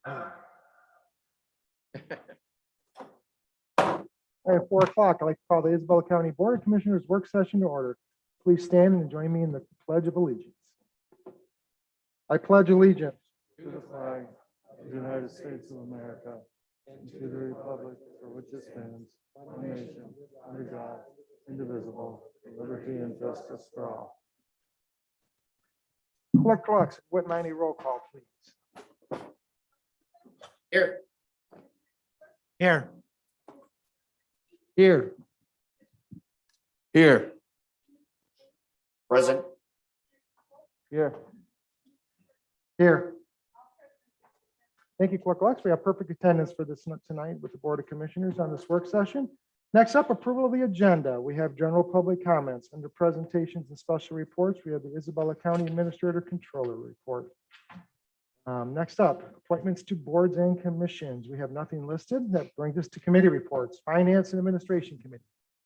At 4 o'clock, I'd like to call the Isabella County Board of Commissioners work session to order. Please stand and join me in the Pledge of Allegiance. I pledge allegiance To the flag of the United States of America and to the republic for which it stands, one nation, under God, indivisible, with liberty and justice for all. Clerk Clucks, Whitman, roll call, please. Here. Here. Here. Here. Present. Here. Here. Thank you, Clerk Lux. We have perfect attendance for this tonight with the Board of Commissioners on this work session. Next up, approval of the agenda. We have general public comments. Under presentations and special reports, we have the Isabella County Administrator Controller Report. Next up, appointments to boards and commissions. We have nothing listed. That brings us to committee reports. Finance and Administration Committee.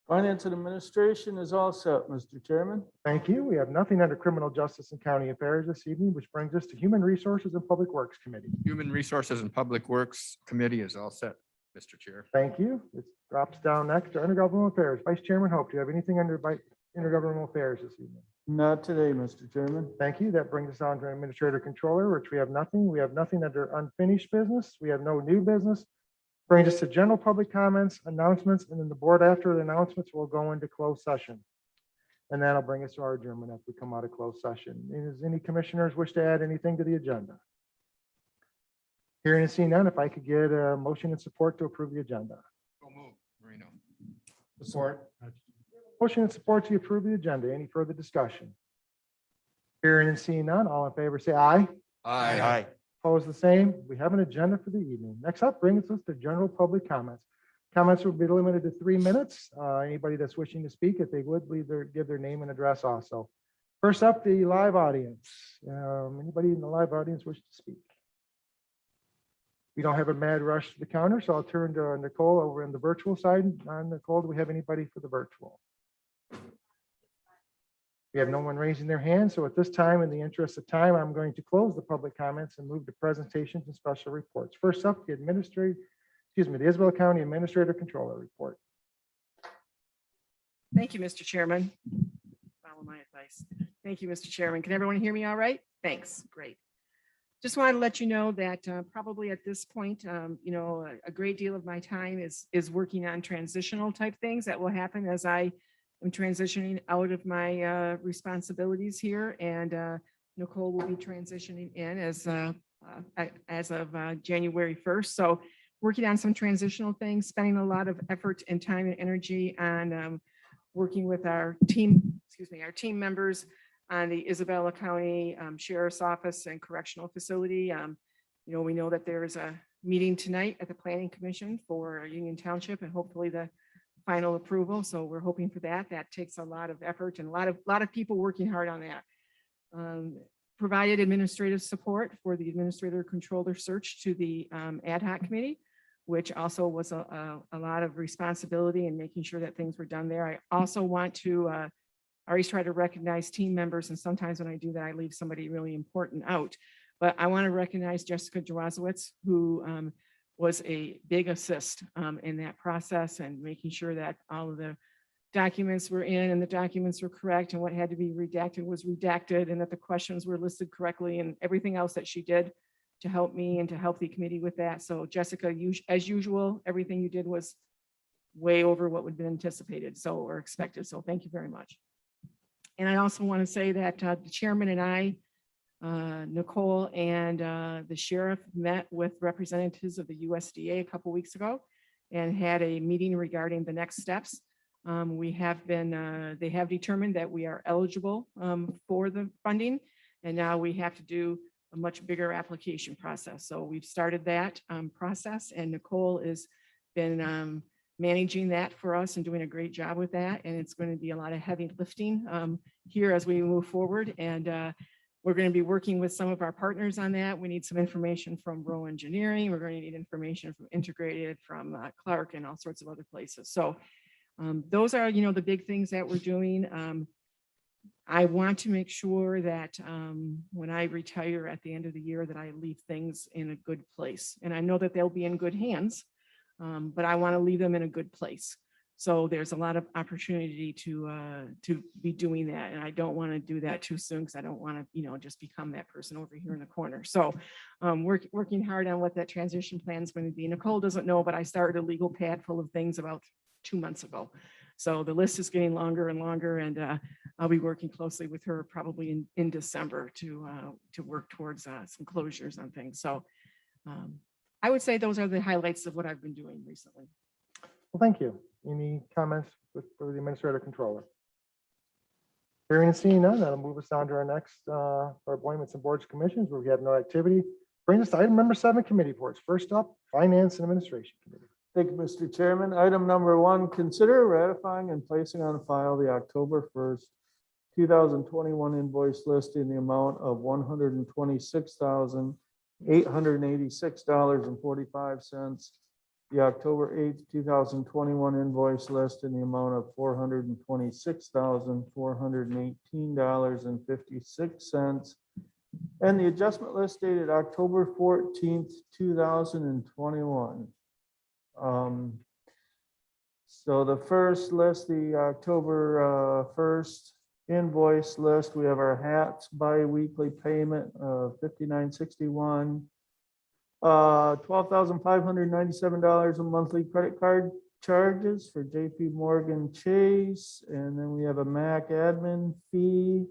Finance and Administration is all set, Mr. Chairman. Thank you. We have nothing under Criminal Justice and County Affairs this evening, which brings us to Human Resources and Public Works Committee. Human Resources and Public Works Committee is all set, Mr. Chair. Thank you. It drops down next to Intergovernmental Affairs. Vice Chairman Hope, do you have anything under Intergovernmental Affairs this evening? Not today, Mr. Chairman. Thank you. That brings us on to Administrator Controller, which we have nothing. We have nothing under unfinished business. We have no new business. Brings us to general public comments, announcements, and then the board after the announcements will go into closed session. And that'll bring us to our adjournment if we come out of closed session. Does any commissioners wish to add anything to the agenda? Hearing and seeing none, if I could get a motion and support to approve the agenda. So move, Marino. Support. Motion and support to approve the agenda. Any further discussion? Hearing and seeing none, all in favor say aye. Aye. Opposed, the same. We have an agenda for the evening. Next up brings us to general public comments. Comments will be limited to 3 minutes. Anybody that's wishing to speak, if they would, please give their name and address also. First up, the live audience. Anybody in the live audience wish to speak? We don't have a mad rush to the counter, so I'll turn to Nicole over on the virtual side. Nicole, do we have anybody for the virtual? We have no one raising their hand, so at this time, in the interest of time, I'm going to close the public comments and move to presentations and special reports. First up, the the Isabella County Administrator Controller Report. Thank you, Mr. Chairman. Follow my advice. Thank you, Mr. Chairman. Can everyone hear me all right? Thanks. Great. Just wanted to let you know that probably at this point, a great deal of my time is working on transitional type things that will happen as I am transitioning out of my responsibilities here, and Nicole will be transitioning in as of January 1st. So working on some transitional things, spending a lot of effort and time and energy on working with our team members on the Isabella County Sheriff's Office and Correctional Facility. We know that there is a meeting tonight at the Planning Commission for Union Township and hopefully the final approval. So we're hoping for that. That takes a lot of effort and a lot of people working hard on that. Provided administrative support for the administrator controller search to the ad hoc committee, which also was a lot of responsibility in making sure that things were done there. I also want to I always try to recognize team members, and sometimes when I do that, I leave somebody really important out. But I want to recognize Jessica Jawazowitz, who was a big assist in that process and making sure that all of the documents were in and the documents were correct and what had to be redacted was redacted and that the questions were listed correctly and everything else that she did to help me and to help the committee with that. So Jessica, as usual, everything you did was way over what would have been anticipated or expected. So thank you very much. And I also want to say that the chairman and I, Nicole and the sheriff met with representatives of the USDA a couple weeks ago and had a meeting regarding the next steps. They have determined that we are eligible for the funding, and now we have to do a much bigger application process. So we've started that process, and Nicole has been managing that for us and doing a great job with that. And it's going to be a lot of heavy lifting here as we move forward. And we're going to be working with some of our partners on that. We need some information from Rowe Engineering. We're going to need information from Integrated, from Clark, and all sorts of other places. So those are, the big things that we're doing. I want to make sure that when I retire at the end of the year, that I leave things in a good place. And I know that they'll be in good hands, but I want to leave them in a good place. So there's a lot of opportunity to be doing that. And I don't want to do that too soon, because I don't want to, just become that person over here in the corner. So working hard on what that transition plan is going to be. Nicole doesn't know, but I started a legal pad full of things about 2 months ago. So the list is getting longer and longer, and I'll be working closely with her probably in December to work towards some closures on things. So I would say those are the highlights of what I've been doing recently. Well, thank you. Any comments for the administrator controller? Hearing and seeing none, that'll move us down to our next our appointments and boards commissions where we have no activity. Brings us to item number 7, committee reports. First up, Finance and Administration Committee. Thank you, Mr. Chairman. Item number 1, consider ratifying and placing on file the October 1st, 2021 invoice list in the amount of $126,886.45. The October 8th, 2021 invoice list in the amount of $426,418.56. And the adjustment list dated October 14th, 2021. So the first list, the October 1st invoice list, we have our hats bi-weekly payment of $59.61, $12,597 in monthly credit card charges for JP Morgan Chase, and then we have a MAC admin fee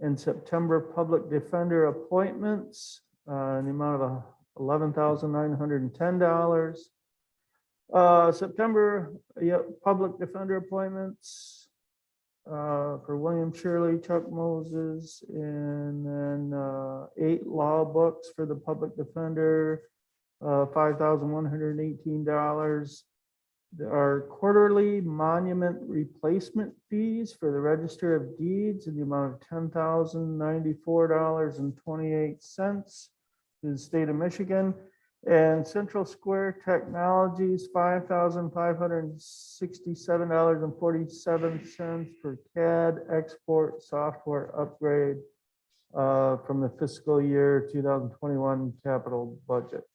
and September public defender appointments in the amount of $11,910. September public defender appointments for William Shirley, Chuck Moses, and then 8 law books for the public defender, $5,118. Our quarterly monument replacement fees for the Register of Deeds in the amount of $10,094.28 to the state of Michigan. And Central Square Technologies, $5,567.47 for CAD export software upgrade from the fiscal year 2021 capital budget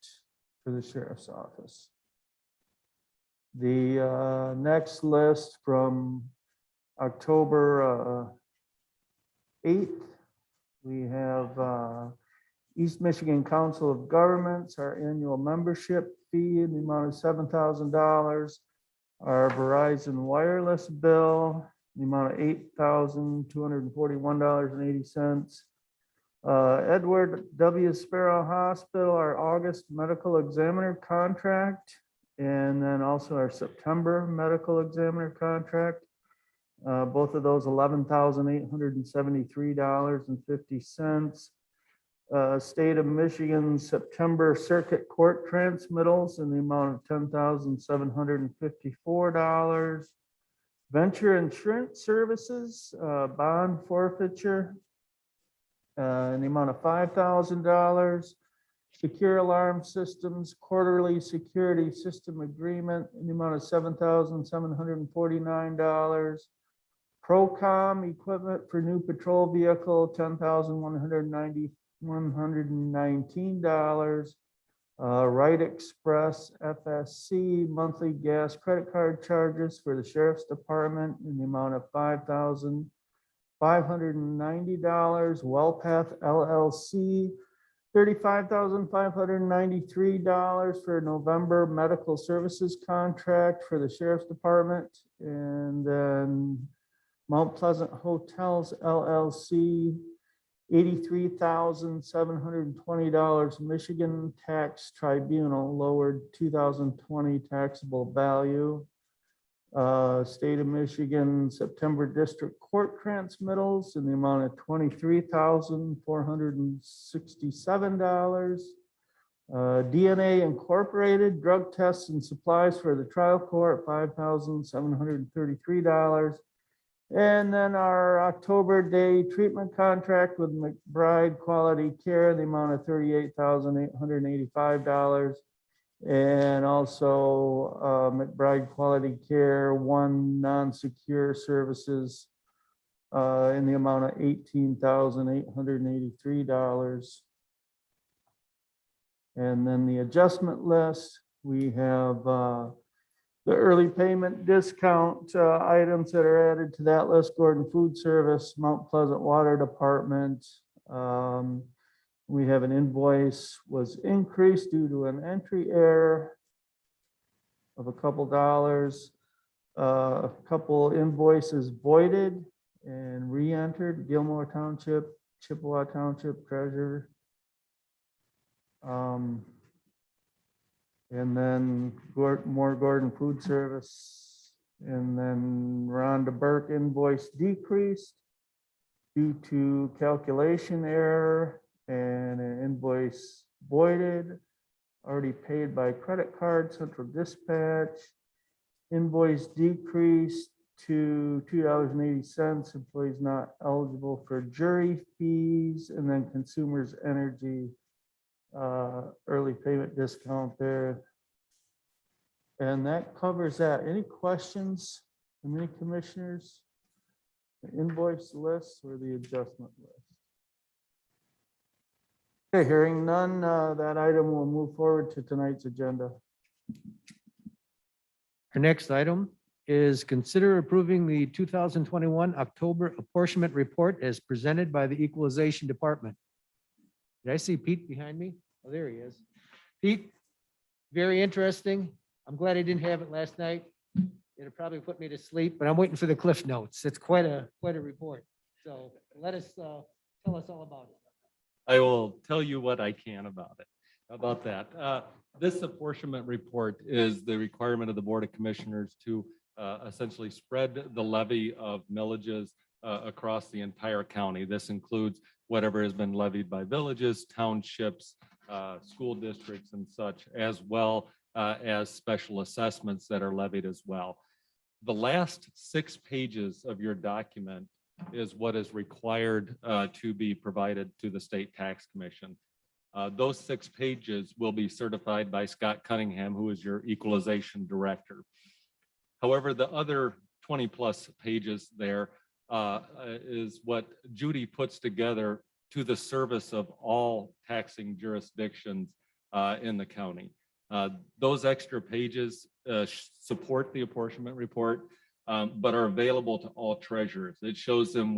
for the sheriff's office. The next list from October 8th, we have East Michigan Council of Governments, our annual membership fee in the amount of $7,000. Our Verizon wireless bill, the amount of $8,241.80. Edward W. Sparrow Hospital, our August medical examiner contract, and then also our September medical examiner contract. Both of those $11,873.50. State of Michigan September Circuit Court transmittals in the amount of $10,754. Venture Insurance Services bond forfeiture in the amount of $5,000. Secure Alarm Systems quarterly security system agreement in the amount of $7,749. Procom equipment for new patrol vehicle, $10,119. Right Express FSC monthly gas credit card charges for the sheriff's department in the amount of $5,590. Wellpath LLC, $35,593 for November medical services contract for the sheriff's department. And then Mount Pleasant Hotels LLC, $83,720. Michigan Tax Tribunal lowered 2020 taxable value. State of Michigan September District Court transmittals in the amount of $23,467. DNA Incorporated drug tests and supplies for the trial court, $5,733. And then our October day treatment contract with McBride Quality Care, the amount of $38,885. And also McBride Quality Care, one non-secure services in the amount of $18,883. And then the adjustment list, we have the early payment discount items that are added to that list: Gordon Food Service, Mount Pleasant Water Department. We have an invoice was increased due to an entry error of a couple dollars. A couple invoices voided and re-entered: Gilmore Township, Chippewa Township Treasurer. And then more Gordon Food Service. And then Rhonda Burke invoice decreased due to calculation error, and an invoice voided, already paid by credit card, Central Dispatch. Invoice decreased to $2.80, employees not eligible for jury fees, and then Consumers Energy early payment discount there. And that covers that. Any questions from any commissioners? The invoice list or the adjustment list? Okay, hearing none, that item will move forward to tonight's agenda. Our next item is consider approving the 2021 October apportionment report as presented by the Equalization Department. Did I see Pete behind me? Oh, there he is. Pete, very interesting. I'm glad I didn't have it last night. It'll probably put me to sleep, but I'm waiting for the cliff notes. It's quite a report. So let us tell us all about it. I will tell you what I can about it, about that. This apportionment report is the requirement of the Board of Commissioners to essentially spread the levy of millages across the entire county. This includes whatever has been levied by villages, townships, school districts and such, as well as special assessments that are levied as well. The last 6 pages of your document is what is required to be provided to the State Tax Commission. Those 6 pages will be certified by Scott Cunningham, who is your equalization director. However, the other 20+ pages there is what Judy puts together to the service of all taxing jurisdictions in the county. Those extra pages support the apportionment report, but are available to all treasurers. It shows them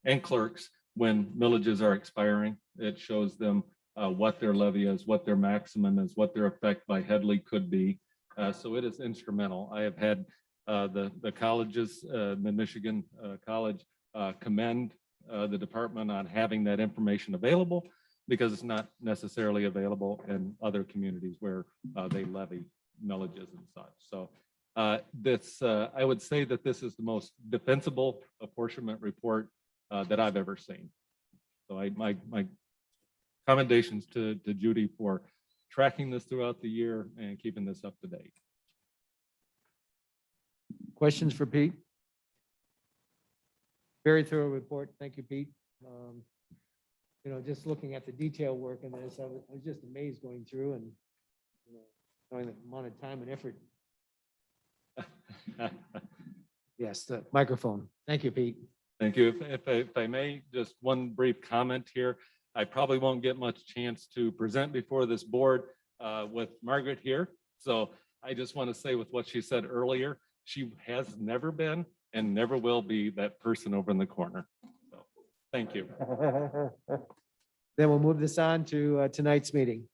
and clerks when millages are expiring. It shows them what their levy is, what their maximum is, what their effect by Headley could be. So it is instrumental. I have had the colleges, Mid-Michigan College, commend the department on having that information available, because it's not necessarily available in other communities where they levy millages and such. So I would say that this is the most defensible apportionment report that I've ever seen. So my commendations to Judy for tracking this throughout the year and keeping this up to date. Questions for Pete? Very thorough report. Thank you, Pete. Just looking at the detail work in this, I was just amazed going through and knowing the amount of time and effort. Yes, the microphone. Thank you, Pete. Thank you. If I may, just one brief comment here. I probably won't get much chance to present before this board with Margaret here. So I just want to say with what she said earlier, she has never been and never will be that person over in the corner. So thank you. Then we'll move this on to tonight's meeting.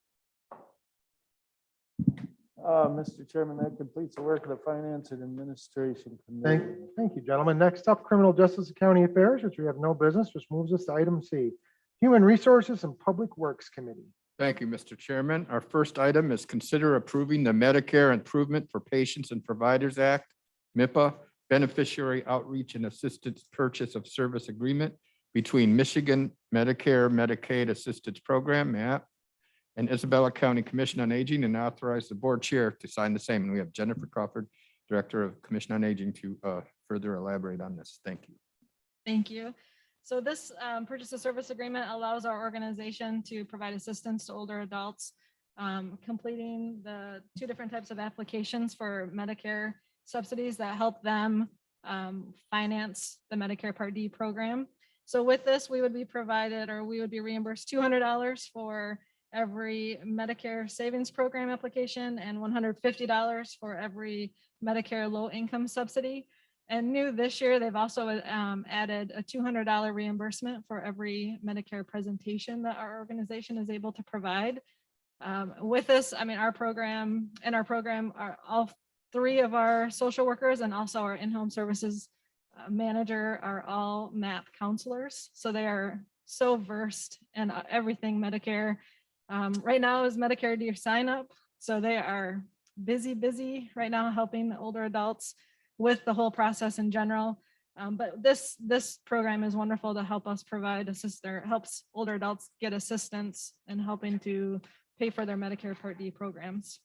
Mr. Chairman, that completes the work of the Finance and Administration Committee. Thank you, gentlemen. Next up, Criminal Justice and County Affairs, which we have no business, which moves us to item C, Human Resources and Public Works Committee. Thank you, Mr. Chairman. Our first item is consider approving the Medicare Improvement for Patients and Providers Act, MIPA, Beneficiary Outreach and Assistance Purchase of Service Agreement between Michigan Medicare Medicaid Assistance Program, MAP, and Isabella County Commission on Aging, and authorize the board chair to sign the same. And we have Jennifer Crawford, Director of Commission on Aging, to further elaborate on this. Thank you. Thank you. So this purchase of service agreement allows our organization to provide assistance to older adults, completing the 2 different types of applications for Medicare subsidies that help them finance the Medicare Part D program. So with this, we would be provided, or we would be reimbursed $200 for every Medicare Savings Program application and $150 for every Medicare low income subsidy. And new this year, they've also added a $200 reimbursement for every Medicare presentation that our organization is able to provide. With this, I mean, our program are all three of our social workers and also our in-home services manager are all MAP counselors. So they are so versed in everything Medicare. Right now is Medicare Dear Sign Up. So they are busy right now helping the older adults with the whole process in general. But this program is wonderful to help us provide helps older adults get assistance in helping to pay for their Medicare Part D programs.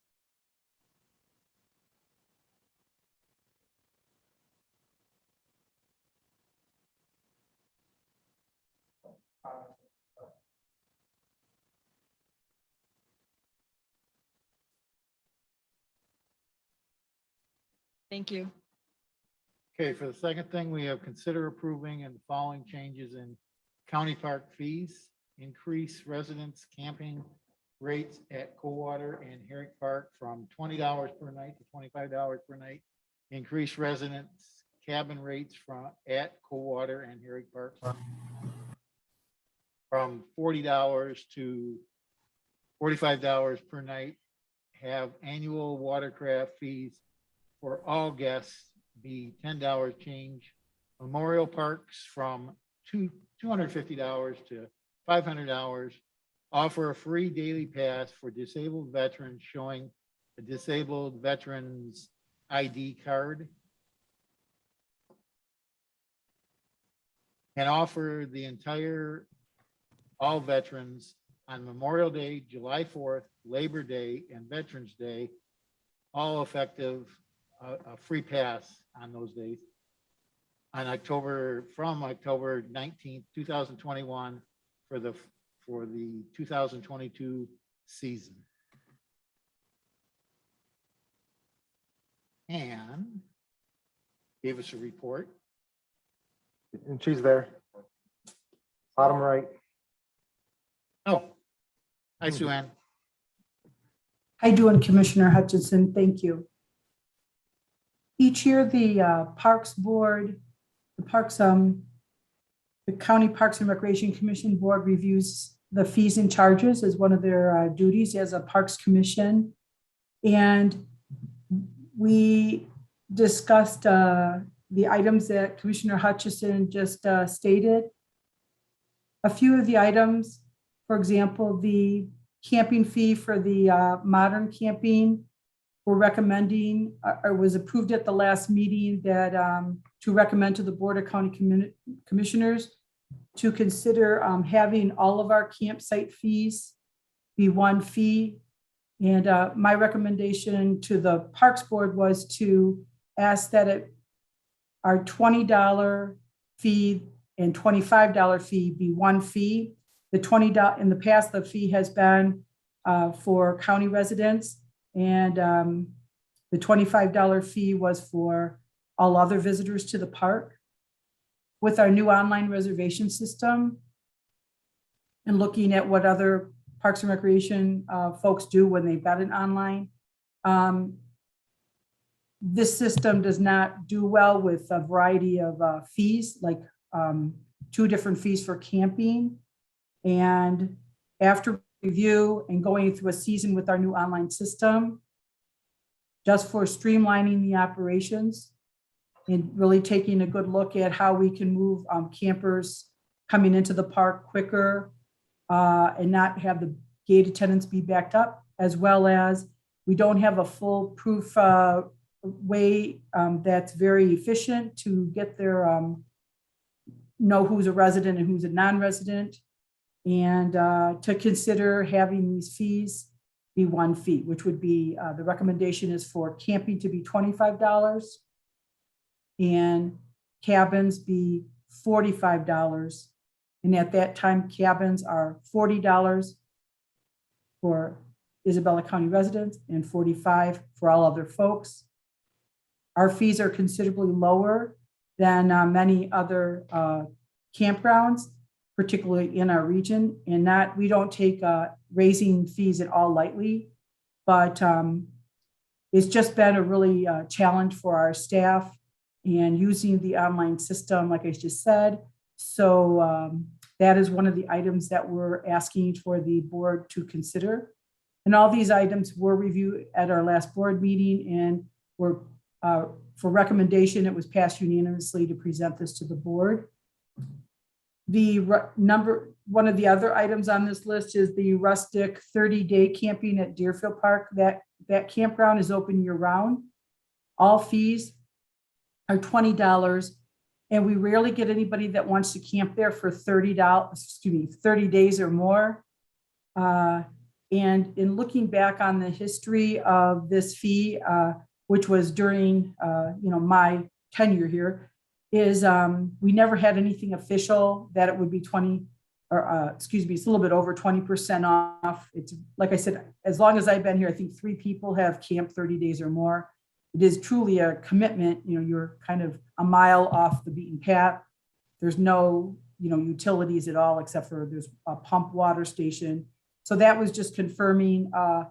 Thank you. Okay, for the second thing, we have consider approving and the following changes in county park fees. Increase residents camping rates at Coldwater and Herrick Park from $20 per night to $25 per night. Increase residents cabin rates at Coldwater and Herrick Park from $40 to $45 per night. Have annual watercraft fees for all guests be $10 change. Memorial parks from $250 to $500. Offer a free daily pass for disabled veterans showing a disabled veteran's ID card. And offer all veterans on Memorial Day, July 4th, Labor Day, and Veterans Day, all effective a free pass on those days on from October 19th, 2021 for the 2022 season. And gave us a report. And she's there. Bottom right. Oh, hi, Sue Ann. How you doing, Commissioner Hutchinson? Thank you. Each year, the Parks Board, the County Parks and Recreation Commission Board reviews the fees and charges as one of their duties as a Parks Commission. And we discussed the items that Commissioner Hutchison just stated. A few of the items, for example, the camping fee for the modern camping, we're recommending, or was approved at the last meeting, that to recommend to the Board of County Commissioners to consider having all of our campsite fees be one fee. And my recommendation to the Parks Board was to ask that our $20 fee and $25 fee be one fee. The $20 in the past, the fee has been for county residents, and the $25 fee was for all other visitors to the park. With our new online reservation system and looking at what other Parks and Recreation folks do when they bet it online, this system does not do well with a variety of fees, like 2 different fees for camping. And after review and going through a season with our new online system, just for streamlining the operations and really taking a good look at how we can move campers coming into the park quicker and not have the gate attendants be backed up, as well as we don't have a foolproof way that's very efficient to get their know who's a resident and who's a non-resident, and to consider having these fees be one fee, which would be, the recommendation is for camping to be $25 and cabins be $45. And at that time, cabins are $40 for Isabella County residents and $45 for all other folks. Our fees are considerably lower than many other campgrounds, particularly in our region. And we don't take raising fees at all lightly, but it's just been a really challenge for our staff and using the online system, like I just said. So that is one of the items that we're asking for the board to consider. And all these items were reviewed at our last board meeting and were for recommendation. It was passed unanimously to present this to the board. One of the other items on this list is the rustic 30-day camping at Deerfield Park. That campground is open year round. All fees are $20. And we rarely get anybody that wants to camp there for $30, 30 days or more. And in looking back on the history of this fee, which was during my tenure here, is we never had anything official that it would be it's a little bit over 20% off. It's like I said, as long as I've been here, I think 3 people have camped 30 days or more. It is truly a commitment. You're kind of a mile off the beaten path. There's no, utilities at all, except for there's a pump water station. So that was just confirming a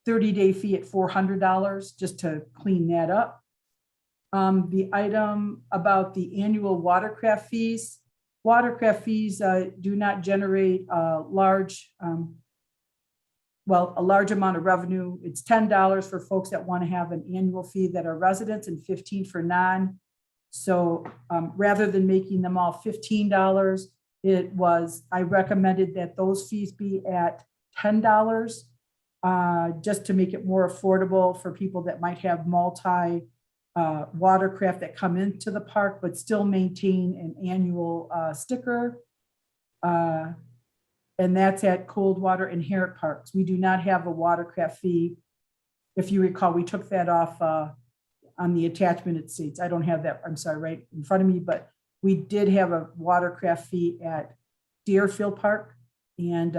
30-day fee at $400 just to clean that up. The item about the annual watercraft fees. Watercraft fees do not generate a large amount of revenue. It's $10 for folks that want to have an annual fee that are residents and $15 for non. So rather than making them all $15, I recommended that those fees be at $10 just to make it more affordable for people that might have multi watercraft that come into the park, but still maintain an annual sticker. And that's at Coldwater and Herrick Parks. We do not have a watercraft fee. If you recall, we took that off on the attachment it states. I don't have that, I'm sorry, right in front of me, but we did have a watercraft fee at Deerfield Park and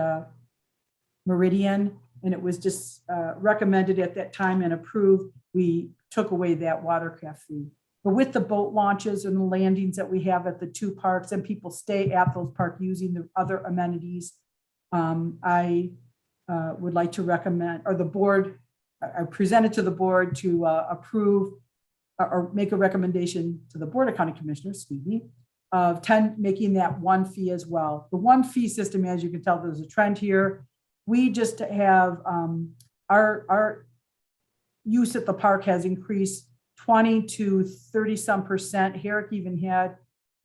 Meridian, and it was just recommended at that time and approved. We took away that watercraft fee. But with the boat launches and the landings that we have at the 2 parks and people stay at those parks using the other amenities, I would like to recommend, or the board, I presented to the board to approve or make a recommendation to the Board of County Commissioners, of making that 1 fee as well. The 1 fee system, as you can tell, there's a trend here. We just have our use at the park has increased 20 to 30 some percent. Herrick even had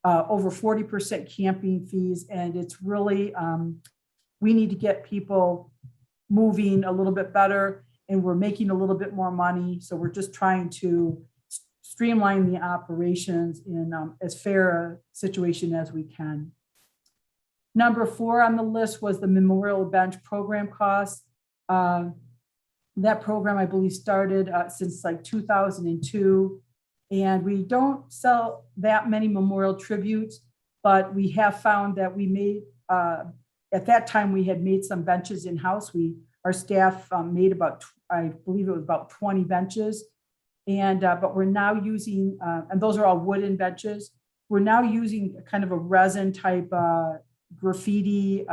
over 40% camping fees, and it's really we need to get people moving a little bit better, and we're making a little bit more money. So we're just trying to streamline the operations in as fair a situation as we can. Number 4 on the list was the Memorial Bench program costs. That program, I believe, started since like 2002, and we don't sell that many memorial tributes, but we have found that we made, at that time, we had made some benches in-house. Our staff made about, I believe it was about 20 benches, and but we're now using, and those are all wooden benches. We're now using kind of a resin type graffiti.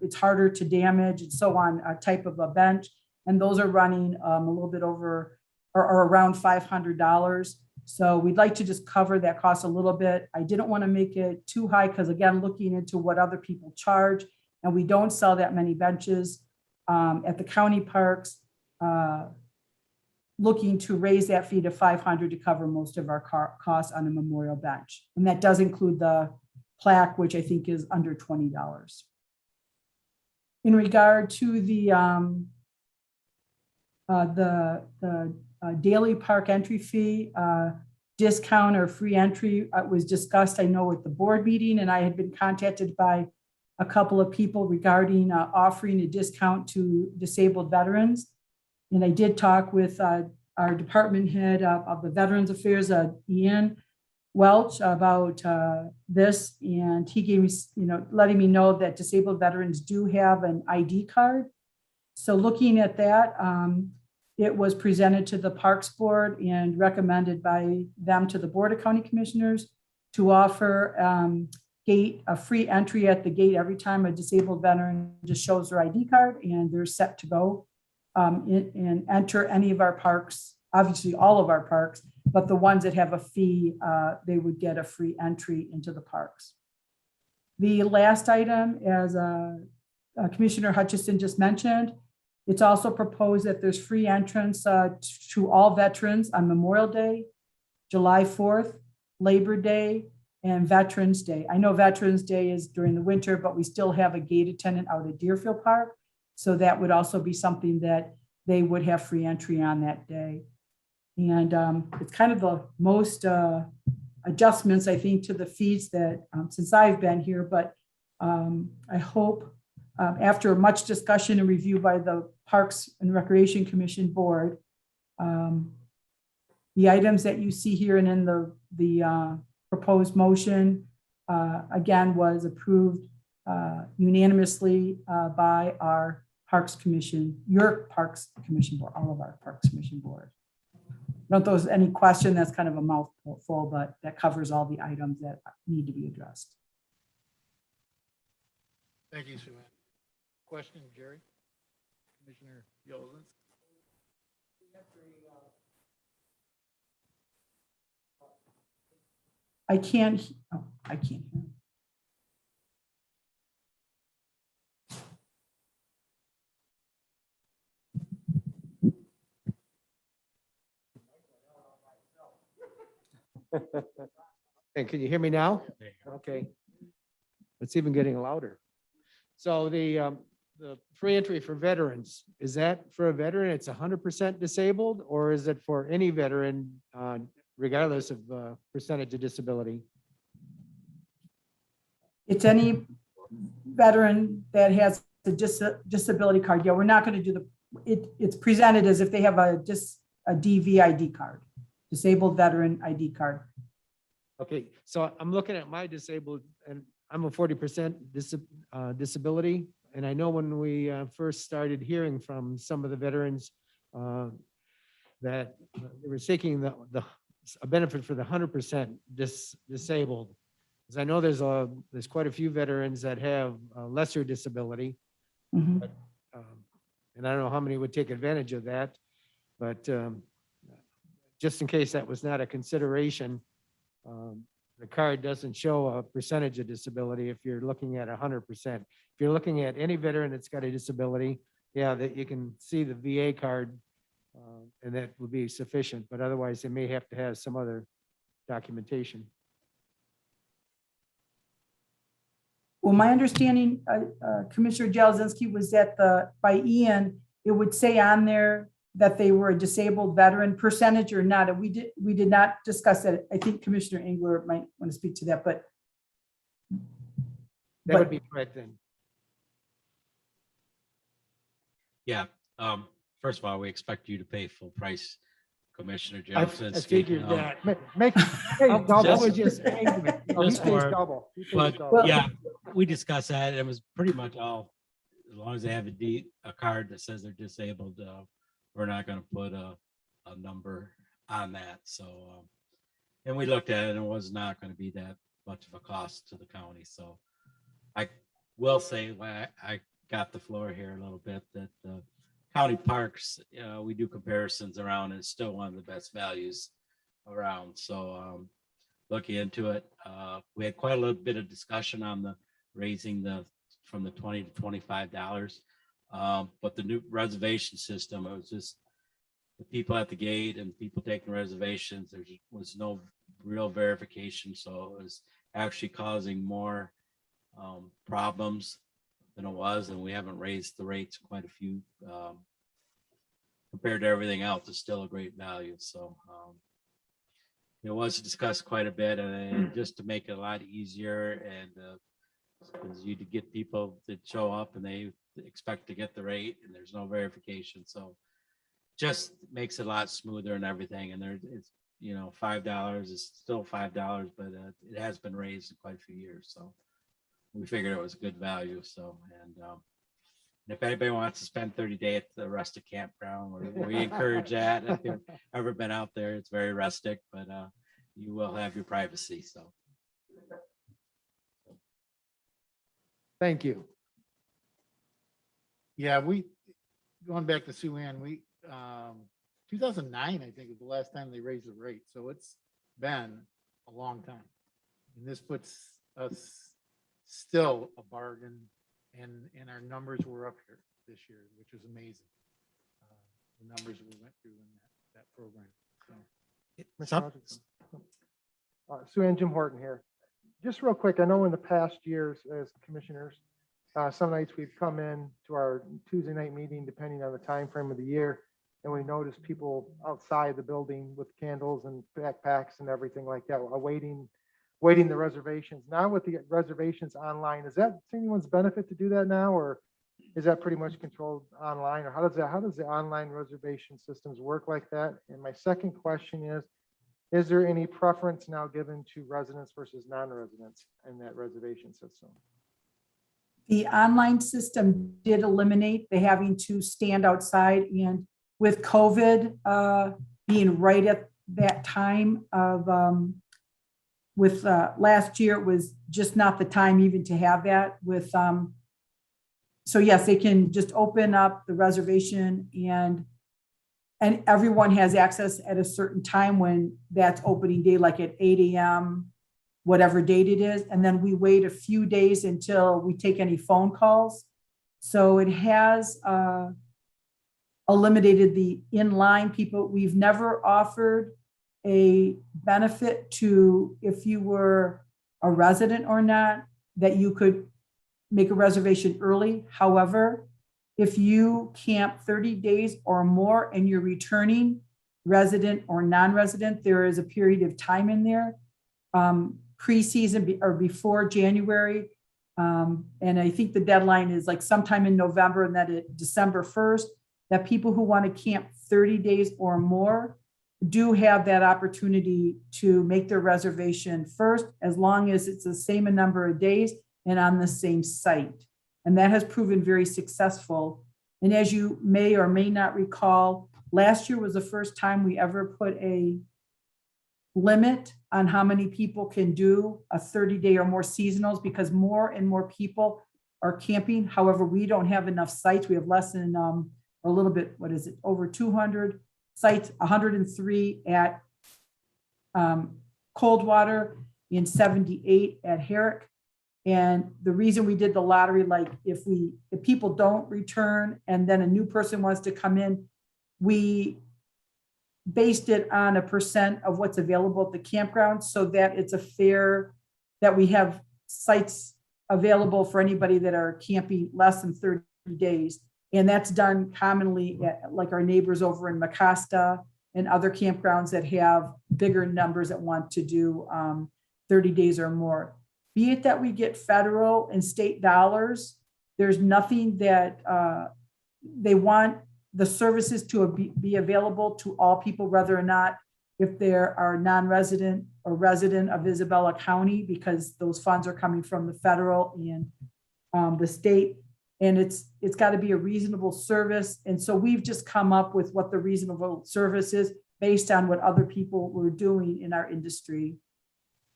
It's harder to damage and so on, type of a bench. And those are running a little bit over or around $500. So we'd like to just cover that cost a little bit. I didn't want to make it too high because, again, looking into what other people charge, and we don't sell that many benches at the county parks, looking to raise that fee to $500 to cover most of our costs on a memorial bench. And that does include the plaque, which I think is under $20. In regard to the daily park entry fee, discount or free entry was discussed, I know, at the board meeting, and I had been contacted by a couple of people regarding offering a discount to disabled veterans. And I did talk with our department head of the Veterans Affairs, Ian Welch, about this, and he gave me, letting me know that disabled veterans do have an ID card. So looking at that, it was presented to the Parks Board and recommended by them to the Board of County Commissioners to offer a free entry at the gate every time a disabled veteran just shows their ID card and they're set to go and enter any of our parks, obviously all of our parks, but the ones that have a fee, they would get a free entry into the parks. The last item, as Commissioner Hutchison just mentioned, it's also proposed that there's free entrance to all veterans on Memorial Day, July 4th, Labor Day, and Veterans Day. I know Veterans Day is during the winter, but we still have a gate attendant out at Deerfield Park. So that would also be something that they would have free entry on that day. And it's kind of the most adjustments, I think, to the fees that since I've been here, but I hope after much discussion and review by the Parks and Recreation Commission Board, the items that you see here and in the proposed motion, again, was approved unanimously by our Parks Commission, your Parks Commission Board, all of our Parks Commission Board. Don't those any question, that's kind of a mouthful, but that covers all the items that need to be addressed. Thank you, Sue Ann. Question, Jerry? Commissioner Yolens? I can't hear. And can you hear me now? Okay. It's even getting louder. So the free entry for veterans, is that for a veteran, it's 100% disabled, or is it for any veteran, regardless of percentage of disability? It's any veteran that has the disability card. Yeah, we're not going to do it's presented as if they have a DV ID card, disabled veteran ID card. Okay, so I'm looking at my disabled, and I'm a 40% disability. And I know when we first started hearing from some of the veterans that they were seeking a benefit for the 100% disabled. Because I know there's quite a few veterans that have a lesser disability. Mhm. But, and I don't know how many would take advantage of that, but just in case that was not a consideration, the card doesn't show a percentage of disability if you're looking at 100%. If you're looking at any veteran that's got a disability, yeah, that you can see the VA card, and that would be sufficient, but otherwise they may have to have some other documentation. Well, my understanding, Commissioner Jazinski, was that by Ian, it would say on there that they were a disabled veteran, percentage or not. And we did not discuss that. I think Commissioner Engler might want to speak to that, but That would be correct then. Yeah, first of all, we expect you to pay full price, Commissioner I Johnson. figured that. Make That double. was just angry. Oh, he Just pays for- double. He pays But double. yeah, we discussed that. It was pretty much all, as long as they have a card that says they're disabled, we're not gonna put a number on that. So, and we looked at it and it was not gonna be that much of a cost to the county. So I will say, when I got the floor here a little bit, that county parks, we do comparisons around, and it's still one of the best values around. So looking into it, we had quite a little bit of discussion on the raising from the $20 to $25. But the new reservation system, it was just the people at the gate and people taking reservations. There was no real verification, so it was actually causing more problems than it was, and we haven't raised the rates quite a few compared to everything else. It's still a great value. So it was discussed quite a bit, and just to make it a lot easier, and because you get people that show up and they expect to get the rate, and there's no verification, so just makes it a lot smoother and everything. And it's $5 is still $5, but it has been raised in quite a few years, so we figured it was a good value. So, and And if anybody wants to spend 30 days at the rustic campground, we encourage that. If you've ever been out there, it's very rustic, but you will have your privacy. So Thank you. Yeah, going back to Sue Ann, 2009, I think, is the last time they raised the rate. So it's been a long time. And this puts us still a bargain, and our numbers were up here this year, which was amazing. The numbers we went through in that program. So. Mr. Hodgson. Sue Ann, Jim Horton here. Just real quick, I know in the past years as commissioners, some nights we've come in to our Tuesday night meeting, depending on the time frame of the year, and we notice people outside the building with candles and backpacks and everything like that, waiting the reservations. Now with the reservations online, is that to anyone's benefit to do that now, or is that pretty much controlled online, or how does the online reservation systems work like that? And my second question is there any preference now given to residents versus non-residents in that reservation system? The online system did eliminate the having to stand outside, and with COVID being right at that time of, with last year, it was just not the time even to have that with, so yes, they can just open up the reservation and everyone has access at a certain time when that's opening day, like at 8 a.m., whatever date it is. And then we wait a few days until we take any phone calls. So it has eliminated the inline people. We've never offered a benefit to if you were a resident or not, that you could make a reservation early. However, if you camp 30 days or more and you're returning, resident or non-resident, there is a period of time in there, pre-season or before January. And I think the deadline is like sometime in November, and that it December 1st, that people who want to camp 30 days or more do have that opportunity to make their reservation first, as long as it's the same number of days and on the same site. And that has proven very successful. And as you may or may not recall, last year was the first time we ever put a limit on how many people can do a 30-day or more seasonals, because more and more people are camping. However, we don't have enough sites. We have less than a little bit, what is it, over 200 sites, 103 at Coldwater and 78 at Herrick. And the reason we did the lottery, like if people don't return and then a new person wants to come in, we based it on a % of what's available at the campground, so that it's a fair, that we have sites available for anybody that are camping less than 30 days. And that's done commonly at like our neighbors over in Macasta and other campgrounds that have bigger numbers that want to do 30 days or more. Be it that we get federal and state dollars, there's nothing that they want the services to be available to all people, whether or not if there are non-resident or resident of Isabella County, because those funds are coming from the federal and the state. And it's got to be a reasonable service. And so we've just come up with what the reasonable service is based on what other people were doing in our industry.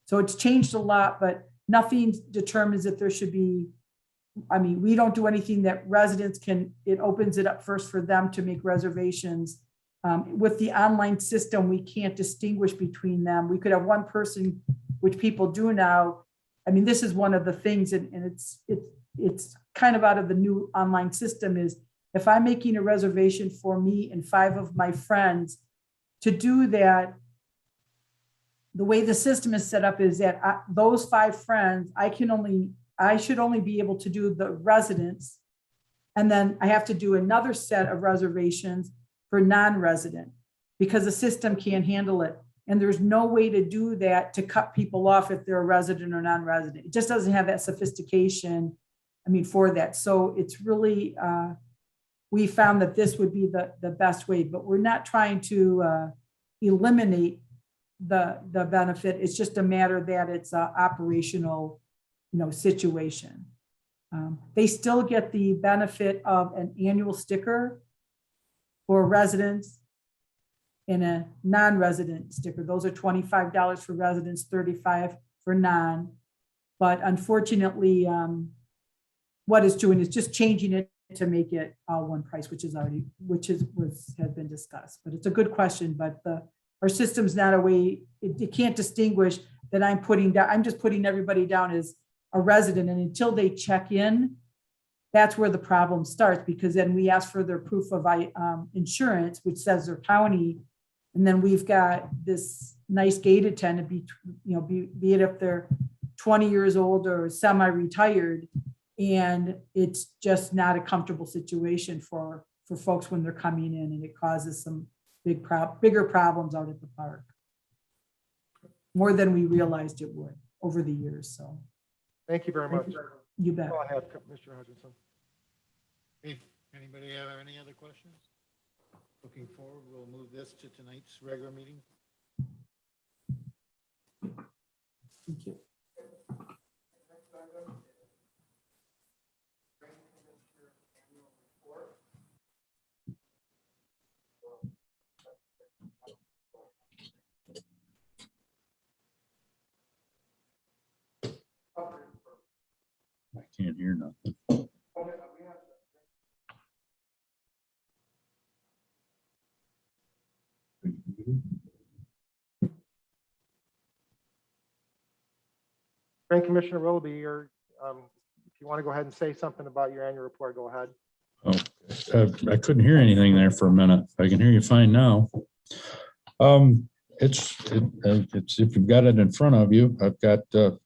So it's changed a lot, but nothing determines that there should be, I mean, we don't do anything that residents can, it opens it up first for them to make reservations. With the online system, we can't distinguish between them. We could have one person, which people do now. I mean, this is one of the things, and it's kind of out of the new online system, is if I'm making a reservation for me and 5 of my friends, to do that, the way the system is set up is that those 5 friends, I should only be able to do the residents. And then I have to do another set of reservations for non-resident, because the system can't handle it. And there's no way to do that to cut people off if they're a resident or non-resident. It just doesn't have that sophistication, I mean, for that. So it's really, we found that this would be the best way, but we're not trying to eliminate the benefit. It's just a matter that it's an operational, situation. They still get the benefit of an annual sticker for residents and a non-resident sticker. Those are $25 for residents, $35 for non. But unfortunately, what it's doing is just changing it to make it all one price, which has been discussed. But it's a good question, but our system's not a way, it can't distinguish that I'm just putting everybody down as a resident, and until they check in, that's where the problem starts, because then we ask for their proof of insurance, which says their county, and then we've got this nice gate attendant, be it if they're 20 years old or semi-retired, and it's just not a comfortable situation for folks when they're coming in, and it causes some bigger problems out at the park. More than we realized it would over the years, so. Thank you very much. You bet. Go ahead, Mr. Hutchinson. Hey, anybody have any other questions? Looking forward, we'll move this to tonight's regular meeting. Thank you. I can't hear nothing. Drain Commissioner Willoughby, if you want to go ahead and say something about your annual report, go ahead. I couldn't hear anything there for a minute. I can hear you fine now. It's if you've got it in front of you, we got a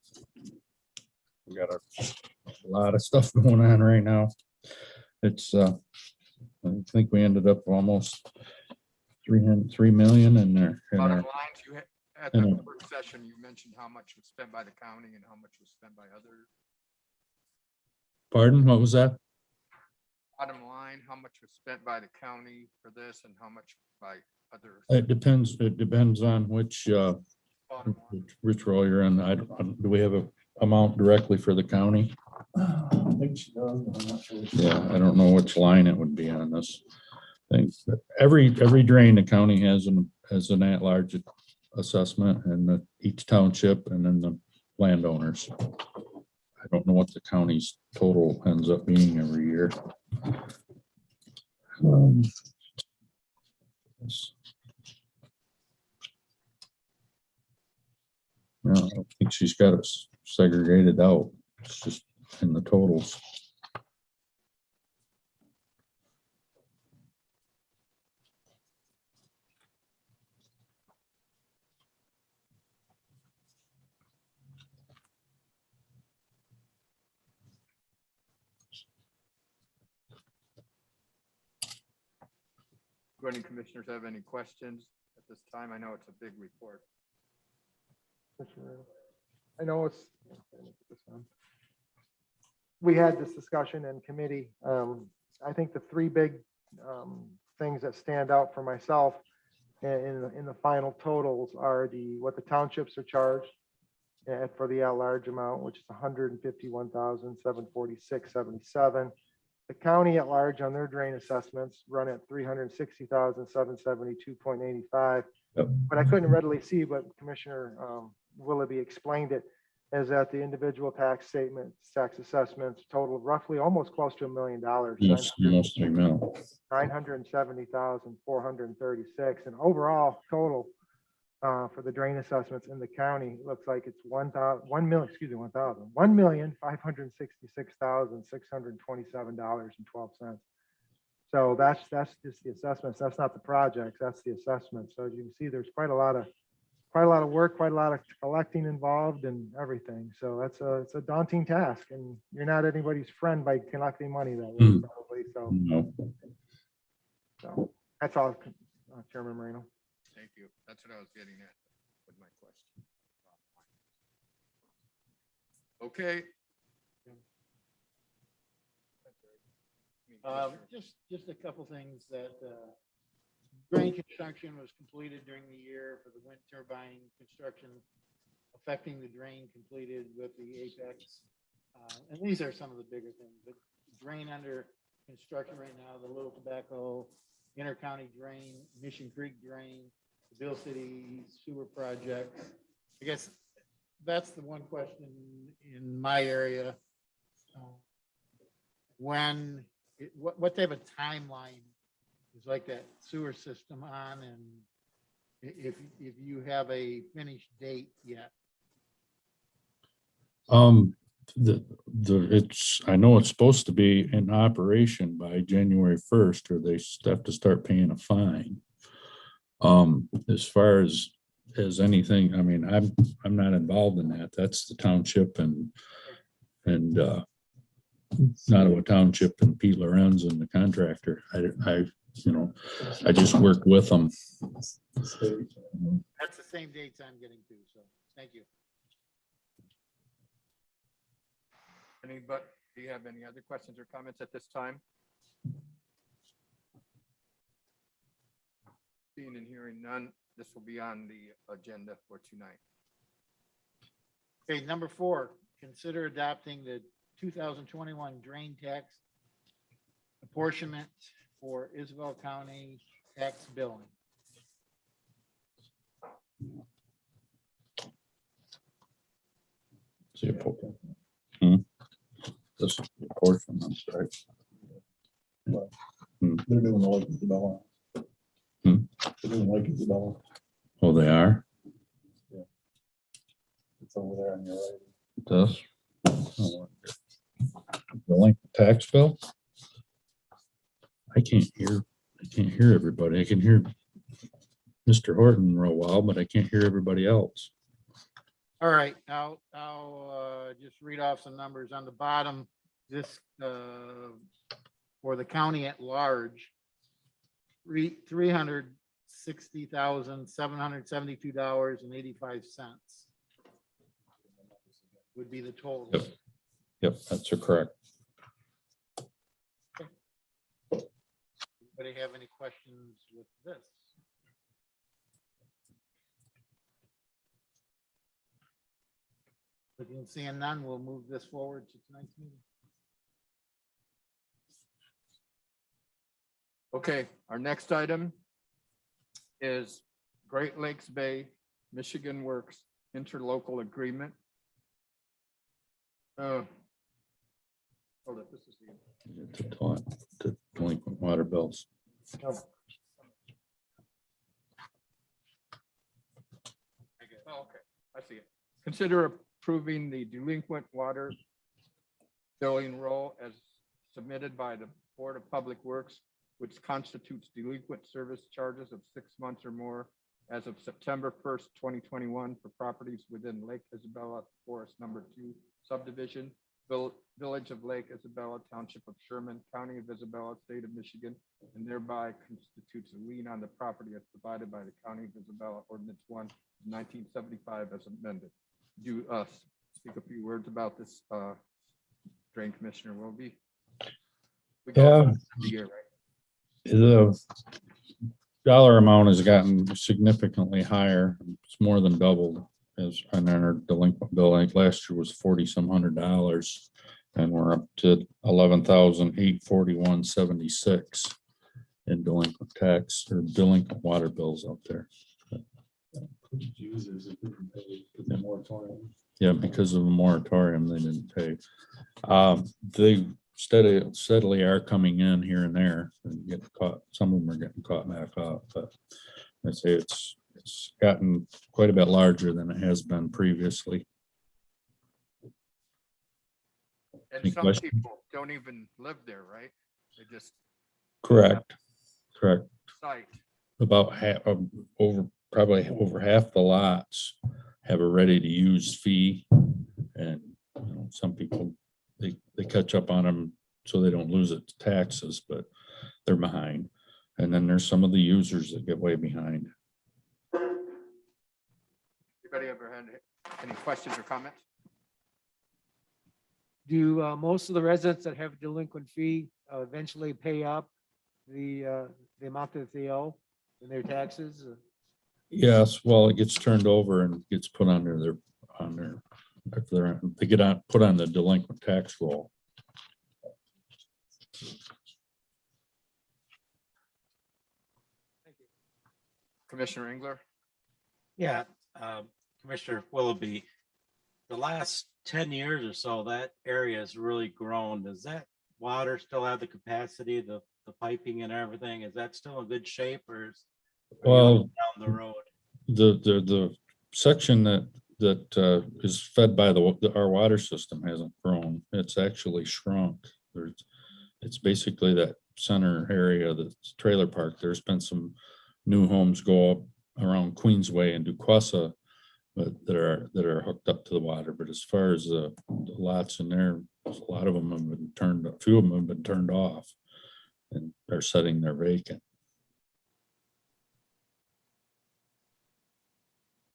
lot of stuff going on right now. It's I think we ended up almost 3 million in there. Bottom lines, you had, at the work session, you mentioned how much was spent by the county and how much was spent by others. Pardon, what was that? Bottom line, how much was spent by the county for this and how much by others? It depends on which Bottom line. which role you're in. Do we have a amount directly for the county? I think she does, but I'm not sure. Yeah, I don't know which line it would be on this thing. But every drain the county has an at-large assessment, and each township and then the landowners. I don't know what the county's total ends up being every year. No, I don't think she's got it segregated out. It's just in the totals. Do any commissioners have any questions at this time? I know it's a big report. I know we had this discussion in committee. I think the three big things that stand out for myself in the final totals are what the townships are charged for the at-large amount, which is $151,746.77. The county at large on their drain assessments run at $360,772.85. Yep. But I couldn't readily see, but Commissioner Willoughby explained it, is that the individual tax statements, tax assessments total roughly almost close to $1 million. Yes, almost 3 million. $970,436, and overall total for the drain assessments in the county looks like it's $1,566,627.12. So that's just the assessments. That's not the projects. That's the assessment. So as you can see, there's quite a lot of work, quite a lot of collecting involved and everything. So it's a daunting task, and you're not anybody's friend by collecting money that way, probably. So, No. so that's all, Chairman Moreno. Thank you. That's what I was getting at with my question. Okay. Just a couple things that drain construction was completed during the year for the wind turbine construction, affecting the drain completed with the Apex And these are some of the bigger things, but drain under construction right now, the Little Tobacco Intercounty Drain, Mission Creek Drain, the Bill City Sewer Project. I guess that's the one question in my area. When, what type of timeline is like that sewer system on, and if you have a finished date yet? I know it's supposed to be in operation by January 1st, or they have to start paying a fine. As far as anything, I mean, I'm not involved in that. That's the township and Nottawa Township and Pete Lorenz and the contractor. I just work with them. That's the same dates I'm getting to, so thank you. Anybody, do you have any other questions or comments at this time? Seeing and hearing none, this will be on the agenda for tonight. Okay, number 4, consider adopting the 2021 drain tax apportionment for Isabel County tax billing. This portion, I'm sorry. They're doing like Isabella. Hmm. They're doing like Isabella. Oh, they are? It's over there on your right. This? The link tax bill? I can't hear everybody. I can hear Mr. Horton real well, but I can't hear everybody else. All right, I'll just read off some numbers on the bottom. This for the county at large, $360,772.85 would be the total. Yep, that's correct. Anybody have any questions with this? Looking, seeing none, we'll move this forward to tonight's meeting. Okay, our next item is Great Lakes Bay, Michigan Works interlocal agreement. Hold up, this is To delinquent water bills. the. Oh, okay, I see it. Consider approving the delinquent water billing roll as submitted by the Board of Public Works, which constitutes delinquent service charges of 6 months or more as of September 1st, 2021 for properties within Lake Isabella Forest Number 2 subdivision, Village of Lake Isabella, Township of Sherman, County of Isabella, State of Michigan, and thereby constitutes a lien on the property as provided by the County of Isabella Ordinance 1, 1975 as amended. Do speak a few words about this, Drain Commissioner Wilby? Yeah. The dollar amount has gotten significantly higher. It's more than doubled as on our delinquent bill. Like last year was $40-some hundred, and we're up to $11,841.76 in delinquent tax or delinquent water bills out there. Users if we can pay the moratorium. Yeah, because of the moratorium, they didn't pay. They steadily are coming in here and there and getting caught. Some of them are getting caught back up, but I say it's gotten quite a bit larger than it has been previously. And Any some questions? people don't even live there, right? They just Correct. site. About half, probably over half the lots have a ready-to-use fee, and some people they catch up on them so they don't lose it to taxes, but they're behind. And then there's some of the users that get way behind. Anybody ever had any questions or comments? Do most of the residents that have delinquent fee eventually pay up the amount that they owe in their taxes? Yes, well, it gets turned over and gets put on their if they get on, put on the delinquent tax roll. Commissioner Engler? Yeah, Commissioner Willoughby, the last 10 years or so, that area has really grown. Does that water still have the capacity, the piping and everything? Is that still in good shape or are you Well, down the road? The section that is fed by our water system hasn't grown. It's actually shrunk. It's basically that center area, the trailer park. There's been some new homes go up around Queensway and Duquesa, but that are hooked up to the water. But as far as the lots in there, a lot of them have been turned, a few of them have been turned off and are sitting there vacant.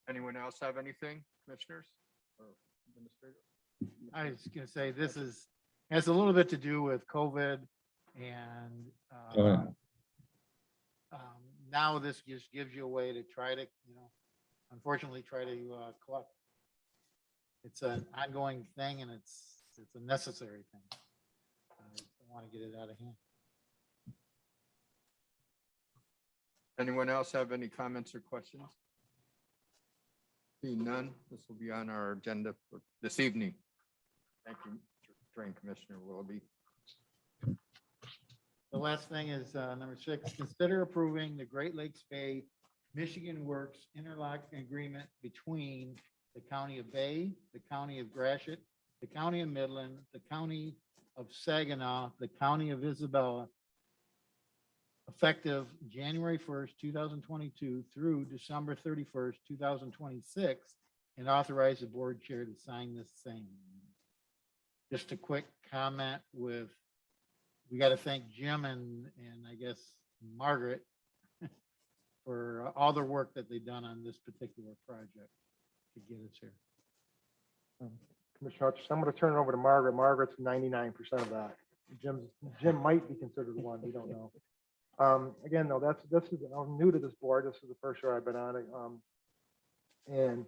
Anyone else have anything, commissioners? Or administrator? I was gonna say, has a little bit to do with COVID and Oh, yeah. now this just gives you a way to try to, unfortunately try to collect. It's an ongoing thing and it's a necessary thing. I don't want to get it out of hand. Anyone else have any comments or questions? Seeing none, this will be on our agenda for this evening. Thank you, Drain Commissioner Willoughby. The last thing is number 6, consider approving the Great Lakes Bay Michigan Works interlock agreement between the County of Bay, the County of Gratiot, the County of Midland, the County of Saginaw, the County of Isabella, effective January 1st, 2022 through December 31st, 2026, and authorize the board chair to sign this same. Just a quick comment we got to thank Jim and I guess Margaret for all their work that they've done on this particular project to get us here. Commissioner Hutchison, I'm going to turn it over to Margaret. Margaret's 99% of that. Jim might be considered one. We don't know. Again, though, I'm new to this board. This is the first year I've been on it. And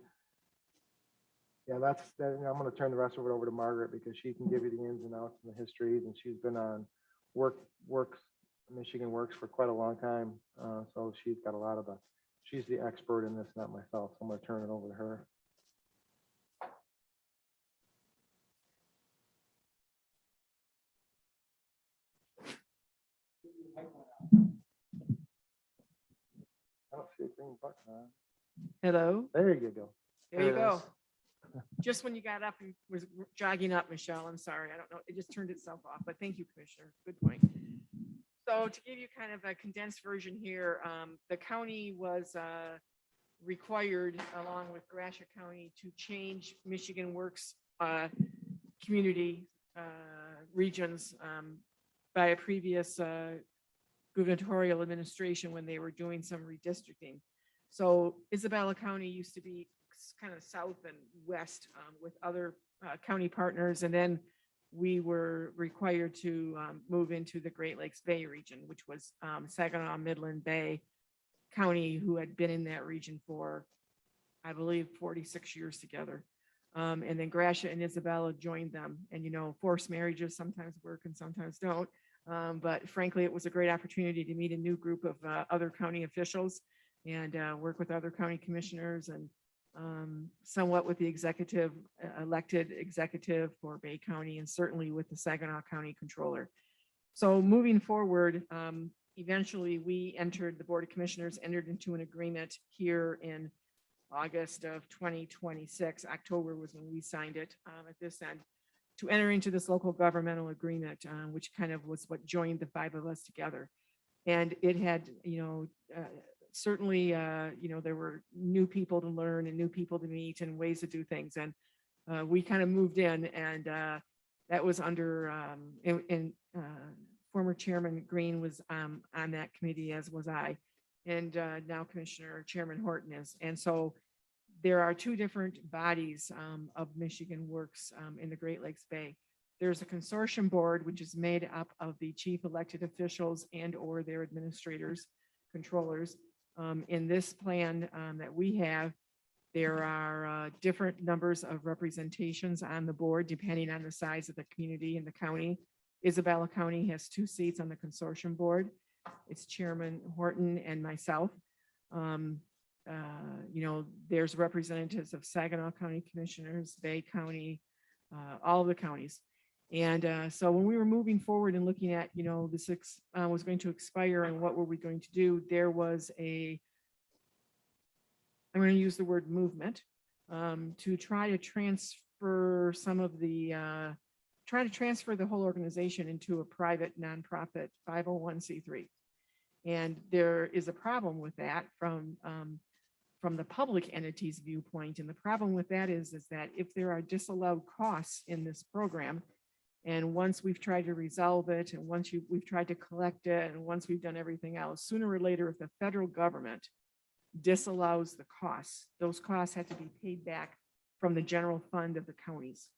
yeah, I'm going to turn the rest of it over to Margaret because she can give you the ins and outs and the histories. And she's been on Michigan Works for quite a long time. So she's got a lot of she's the expert in this, not myself. So I'm going to turn it over to her. I don't see a green button on. Hello, There you go. there you it go. is. Just when you got up and was jogging up, Michelle, I'm sorry. I don't know. It just turned itself off, but thank you, Commissioner. Good point. So to give you kind of a condensed version here, the county was required, along with Gratiot County, to change Michigan Works community regions by a previous gubernatorial administration when they were doing some redistricting. So Isabella County used to be kind of south and west with other county partners. And then we were required to move into the Great Lakes Bay region, which was Saginaw, Midland, Bay County, who had been in that region for, I believe, 46 years together. And then Gratiot and Isabella joined them. And, forced marriages sometimes work and sometimes don't. But frankly, it was a great opportunity to meet a new group of other county officials and work with other county commissioners and somewhat with the elected executive for Bay County and certainly with the Saginaw County Controller. So moving forward, eventually the Board of Commissioners entered into an agreement here in August of 2026. October was when we signed it at this end to enter into this local governmental agreement, which kind of was what joined the 5 of us together. And it had, certainly, there were new people to learn and new people to meet and ways to do things. And we kind of moved in and that was under, former Chairman Green was on that committee, as was I, and now Commissioner Chairman Horton is. And so there are 2 different bodies of Michigan Works in the Great Lakes Bay. There's a consortium board, which is made up of the chief elected officials and or their administrators, controllers. In this plan that we have, There are different numbers of representations on the board depending on the size of the community and the county. Isabella County has 2 seats on the consortium board. It's Chairman Horton and myself. There's representatives of Saginaw County Commissioners, Bay County, all of the counties. And so when we were moving forward and looking at, this was going to expire and what were we going to do, there was I'm going to use the word movement to try to transfer the whole organization into a private nonprofit 501c3. And there is a problem with that from the public entity's viewpoint. And the problem with that is that if there are disallowed costs in this program, and once we've tried to resolve it, and once we've tried to collect it, and once we've done everything else, sooner or later, if the federal government disallows the costs, those costs have to be paid back from the general fund of the counties.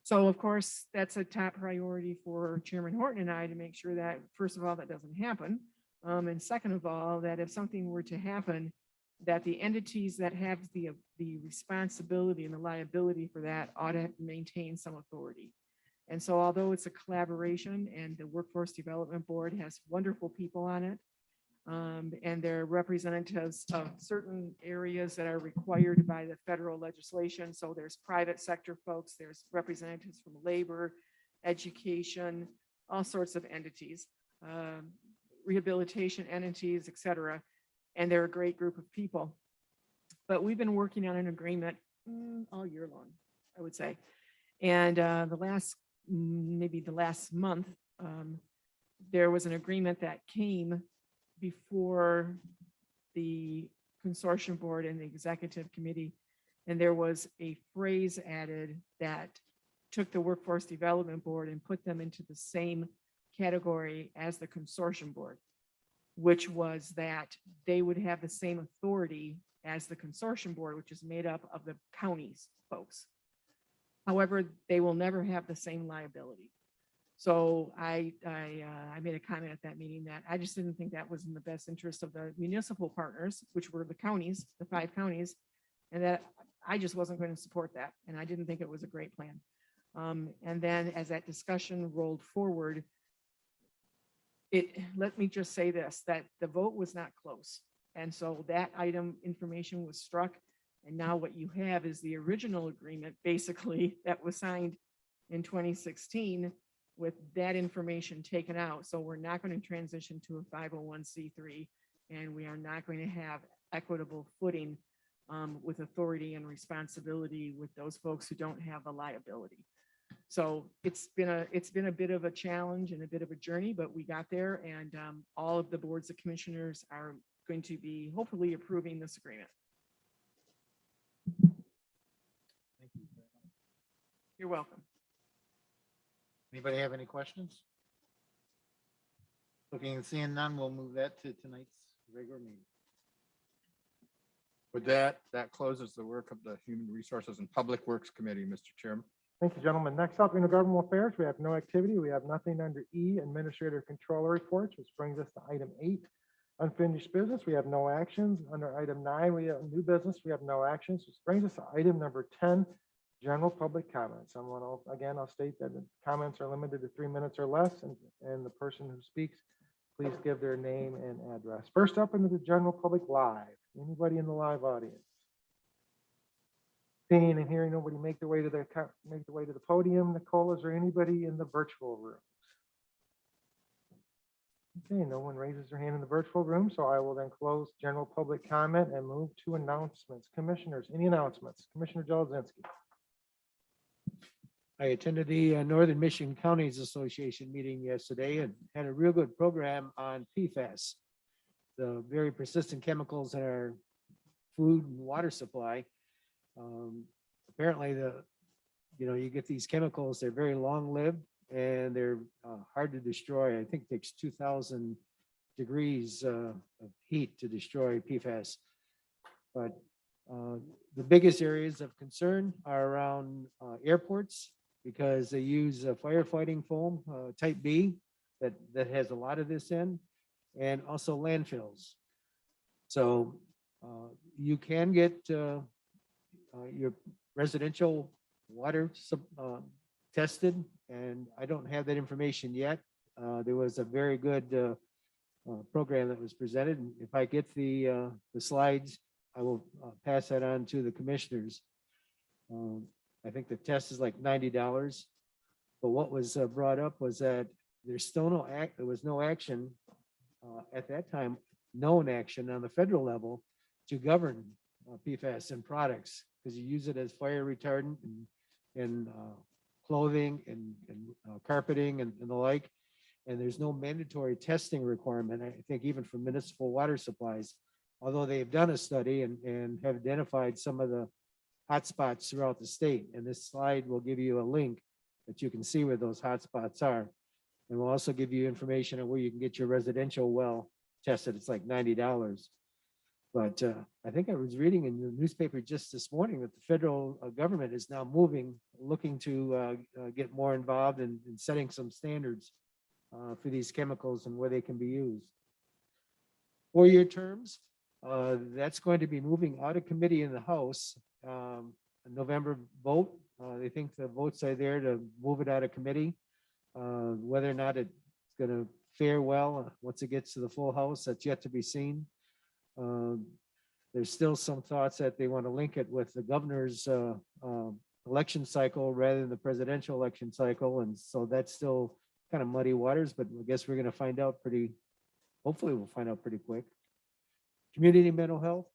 So of course, that's a top priority for Chairman Horton and I to make sure that, first of all, that doesn't happen. And second of all, that if something were to happen, that the entities that have the responsibility and the liability for that ought to maintain some authority. And so although it's a collaboration and the Workforce Development Board has wonderful people on it, and they're representatives of certain areas that are required by the federal legislation. So there's private sector folks, there's representatives from labor, education, all sorts of entities, rehabilitation entities, et cetera. And they're a great group of people. But we've been working on an agreement all year long, I would say. And maybe the last month, there was an agreement that came before the consortium board and the executive committee. And there was a phrase added that took the workforce development board and put them into the same category as the consortium board, which was that they would have the same authority as the consortium board, which is made up of the counties folks. However, they will never have the same liability. So I made a comment at that meeting that I just didn't think that was in the best interest of the municipal partners, which were the counties, the 5 counties, and that I just wasn't going to support that. And I didn't think it was a great plan. And then as that discussion rolled forward, let me just say this, that the vote was not close. And so that item information was struck. And now what you have is the original agreement, basically, that was signed in 2016 with that information taken out. So we're not going to transition to a 501c3, and we are not going to have equitable footing with authority and responsibility with those folks who don't have a liability. So it's been a bit of a challenge and a bit of a journey, but we got there, and all of the boards of commissioners are going to be hopefully approving this agreement. Thank you very much. You're welcome. Anybody have any questions? Looking and seeing none, we'll move that to tonight's regular meeting. With that, that closes the work of the Human Resources and Public Works Committee, Mr. Chairman. Thank you, gentlemen. Next up, intergovernmental affairs, we have no activity. We have nothing under E, administrator controller reports, which brings us to item 8, unfinished business. We have no actions. Under item 9, we have new business. We have no actions, which brings us to item number 10, general public comments. I'll state that the comments are limited to 3 minutes or less, and the person who speaks, please give their name and address. First up into the general public live. Anybody in the live audience? Seeing and hearing nobody make their way to the podium. Nicole, is there anybody in the virtual room? Okay, no one raises their hand in the virtual room, so I will then close general public comment and move to announcements. Commissioners, any announcements? Commissioner Jelezinski. I attended the Northern Michigan Counties Association meeting yesterday and had a real good program on PFAS, the very persistent chemicals in our food and water supply. Apparently you get these chemicals, they're very long-lived and they're hard to destroy. I think it takes 2,000 degrees of heat to destroy PFAS. But the biggest areas of concern are around airports, because they use firefighting foam, type B, that has a lot of this in, and also landfills. So You can get your residential water tested, and I don't have that information yet. There was a very good program that was presented, and if I get the slides, I will pass that on to the commissioners. I think the test is like $90, but what was brought up was that there's still there was no action at that time, known action on the federal level to govern PFAS in products, because you use it as fire retardant and clothing and carpeting and the like. And there's no mandatory testing requirement, I think, even for municipal water supplies, although they've done a study and have identified some of the hotspots throughout the state. And this slide will give you a link that you can see where those hotspots are. And we'll also give you information on where you can get your residential well tested. It's like $90. But I think I was reading in the newspaper just this morning that the federal government is now looking to get more involved in setting some standards for these chemicals and where they can be used. 4-year terms, that's going to be moving out of committee in the House. A November vote. They think the votes are there to move it out of committee. Whether or not it's going to fare well once it gets to the full House, that's yet to be seen. There's still some thoughts that they want to link it with the governor's election cycle rather than the presidential election cycle. And so that's still kind of muddy waters, but I guess we're going to find out hopefully we'll find out pretty quick. Community mental health,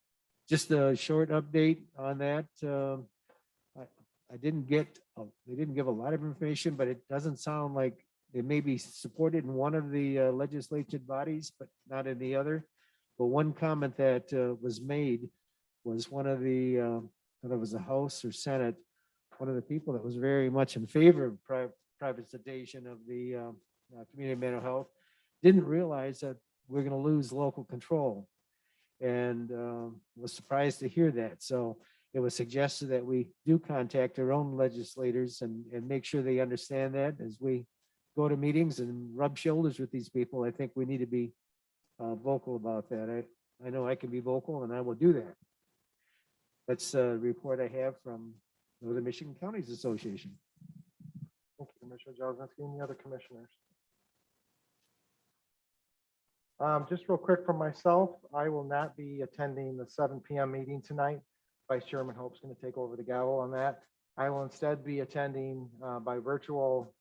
just a short update on that. They didn't give a lot of information, but it doesn't sound like it may be supported in one of the legislative bodies, but not in the other. But one comment that was made was one of the, I don't know if it was the House or Senate, one of the people that was very much in favor of privatization of the community mental health didn't realize that we're going to lose local control, and was surprised to hear that. So it was suggested that we do contact our own legislators and make sure they understand that as we go to meetings and rub shoulders with these people. I think we need to be vocal about that. I know I can be vocal, and I will do that. That's a report I have from Northern Michigan Counties Association. Thank you, Commissioner Jazinski. Any other commissioners? Just real quick from myself, I will not be attending the 7 p.m. meeting tonight. Vice Chairman Hope's going to take over the gavel on that. I will instead be attending by virtual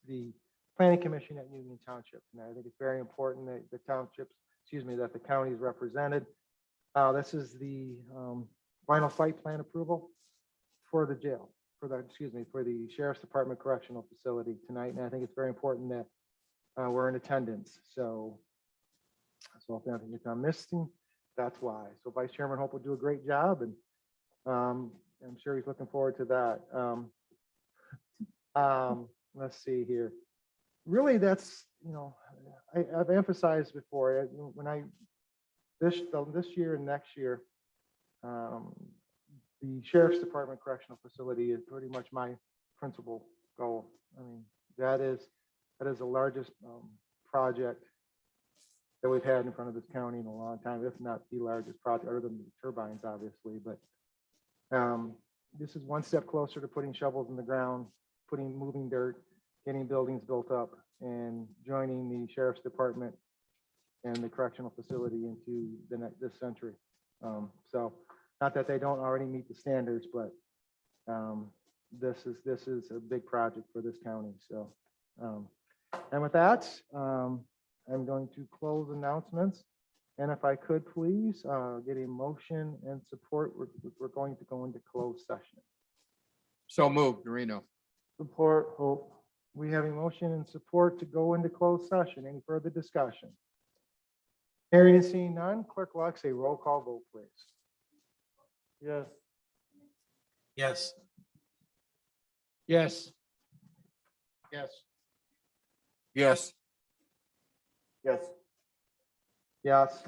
the Planning Commission at Union Township. And I think it's very important that the townships, that the county is represented. This is the final site plan approval for the jail, for the Sheriff's Department Correctional Facility tonight. And I think it's very important that we're in attendance. So if I'm missing, that's why. So Vice Chairman Hope will do a great job, and I'm sure he's looking forward to that. Let's see here. Really, that's, I've emphasized before when this year and next year, the Sheriff's Department Correctional Facility is pretty much my principal goal. I mean, that is the largest project that we've had in front of this county in a long time, if not the largest project, other than the turbines, obviously. But this is one step closer to putting shovels in the ground, moving dirt, getting buildings built up, and joining the Sheriff's Department and the correctional facility into this century. So, not that they don't already meet the standards, but this is a big project for this county. So, and with that, I'm going to close announcements. And if I could please get a motion and support, we're going to go into closed session. So moved, Marino. Support, Hope. We have a motion and support to go into closed session. Any further discussion? Hearing and seeing none, Clerk Lux, a roll call vote, please. Yes. Yes. Yes. Yes. Yes. Yes. Yes.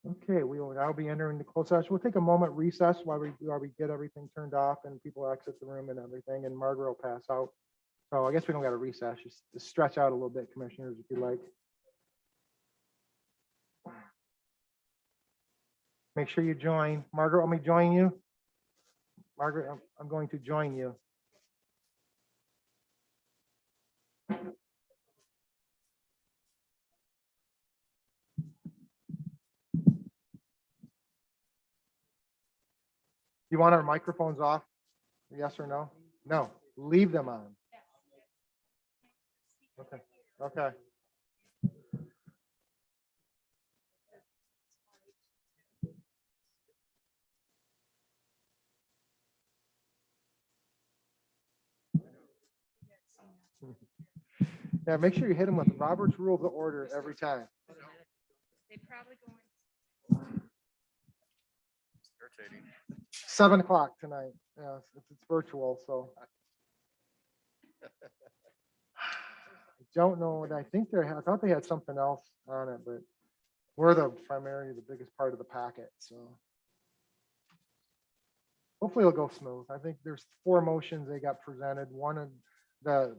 Okay, we will now be entering the closed session. We'll take a moment recess while we get everything turned off and people exit the room and everything, and Margaret will pass out. So I guess we don't got to recess, just stretch out a little bit, commissioners, if you like. Make sure you join. Margaret, let me join you. Margaret, I'm going to join you. You want our microphones off? Yes or no? No, leave them on. Okay, okay. Yeah, make sure you hit them with Robert's Rules of Order every time. They probably going. 7 o'clock tonight. Yeah, it's virtual, so. I don't know, I think I thought they had something else on it, but we're primarily the biggest part of the packet, so. Hopefully it'll go smooth. I think there's 4 motions they got presented. One of the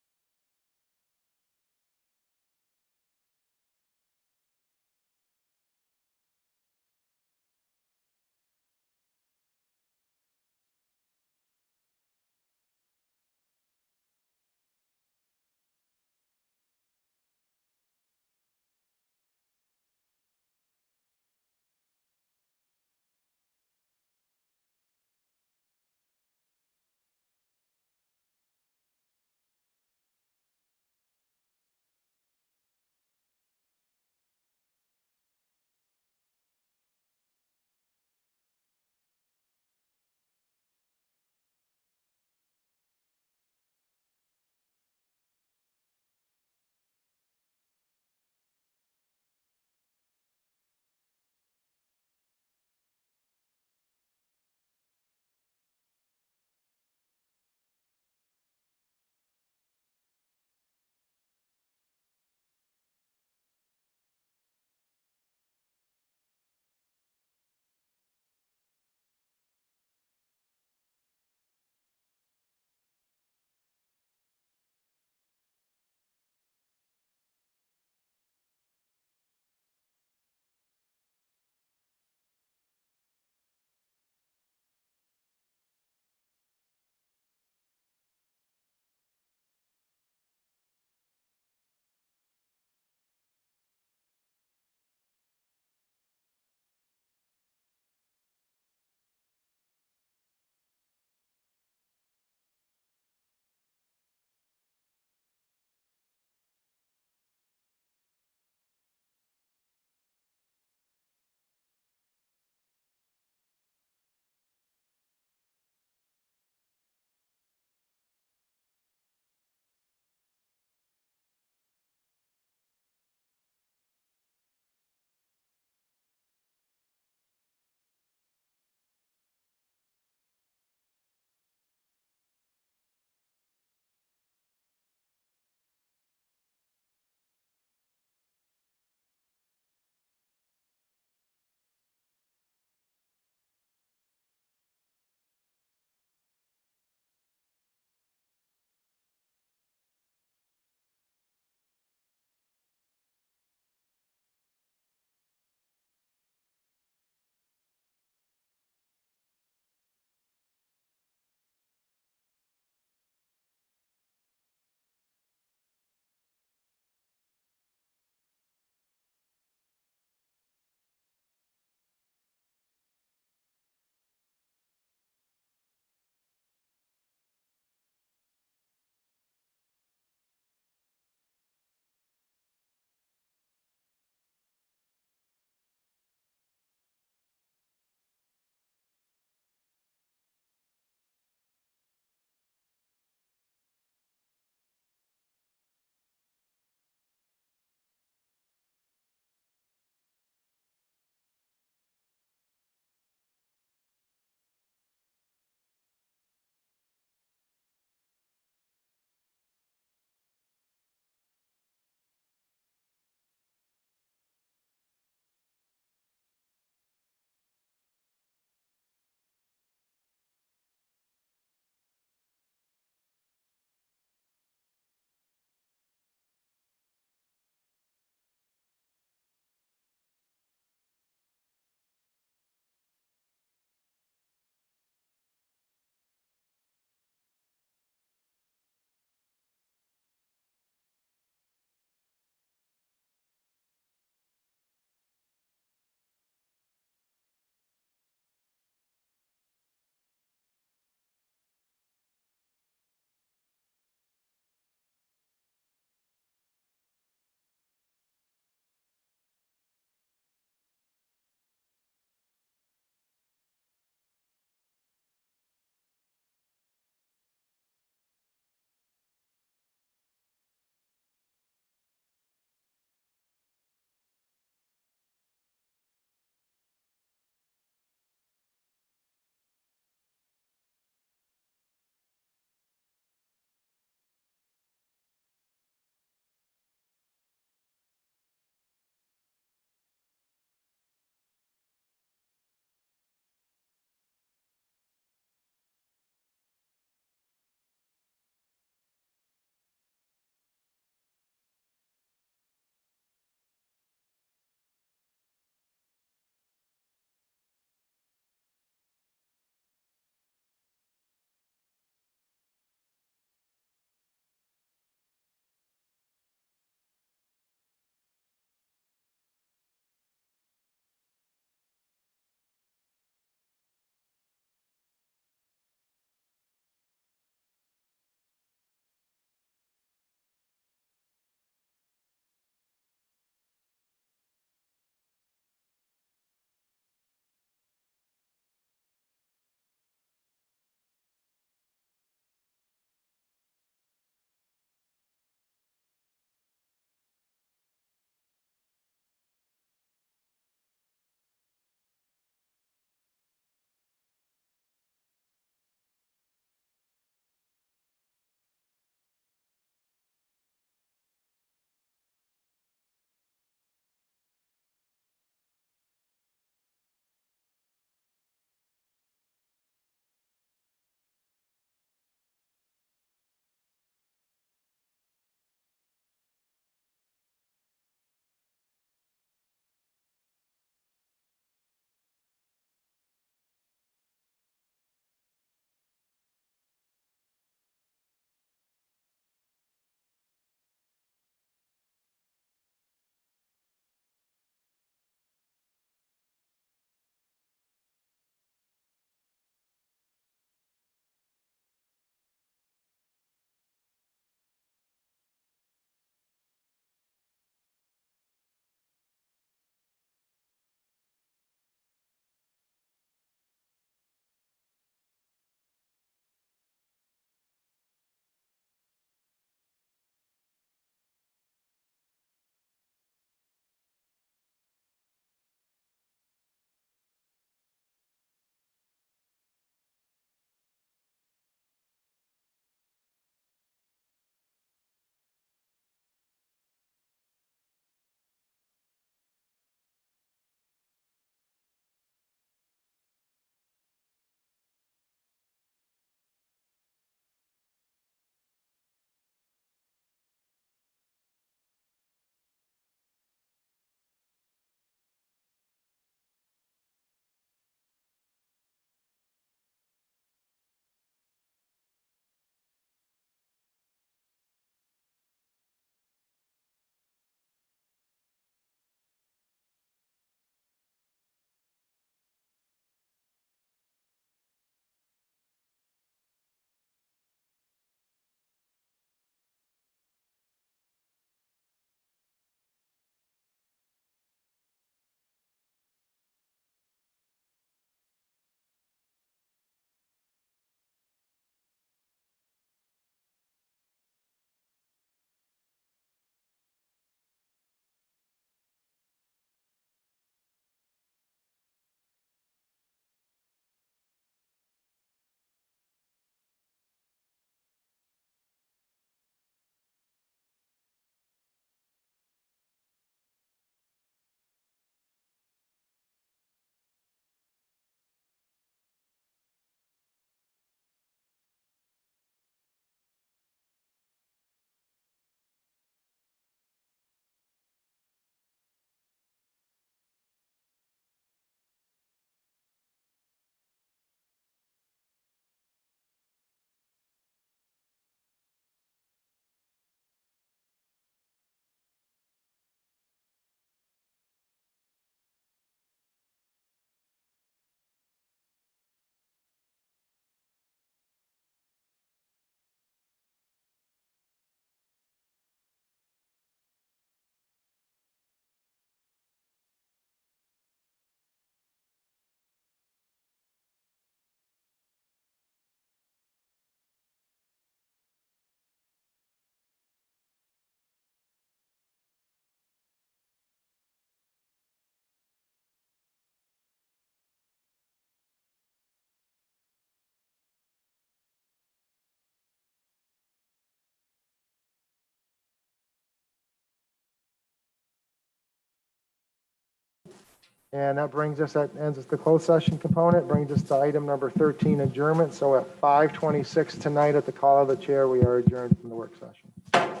And that ends the closed session component, brings us to item number 13, adjournment. So at 5:26 tonight, at the call of the chair, we are adjourned from the work session.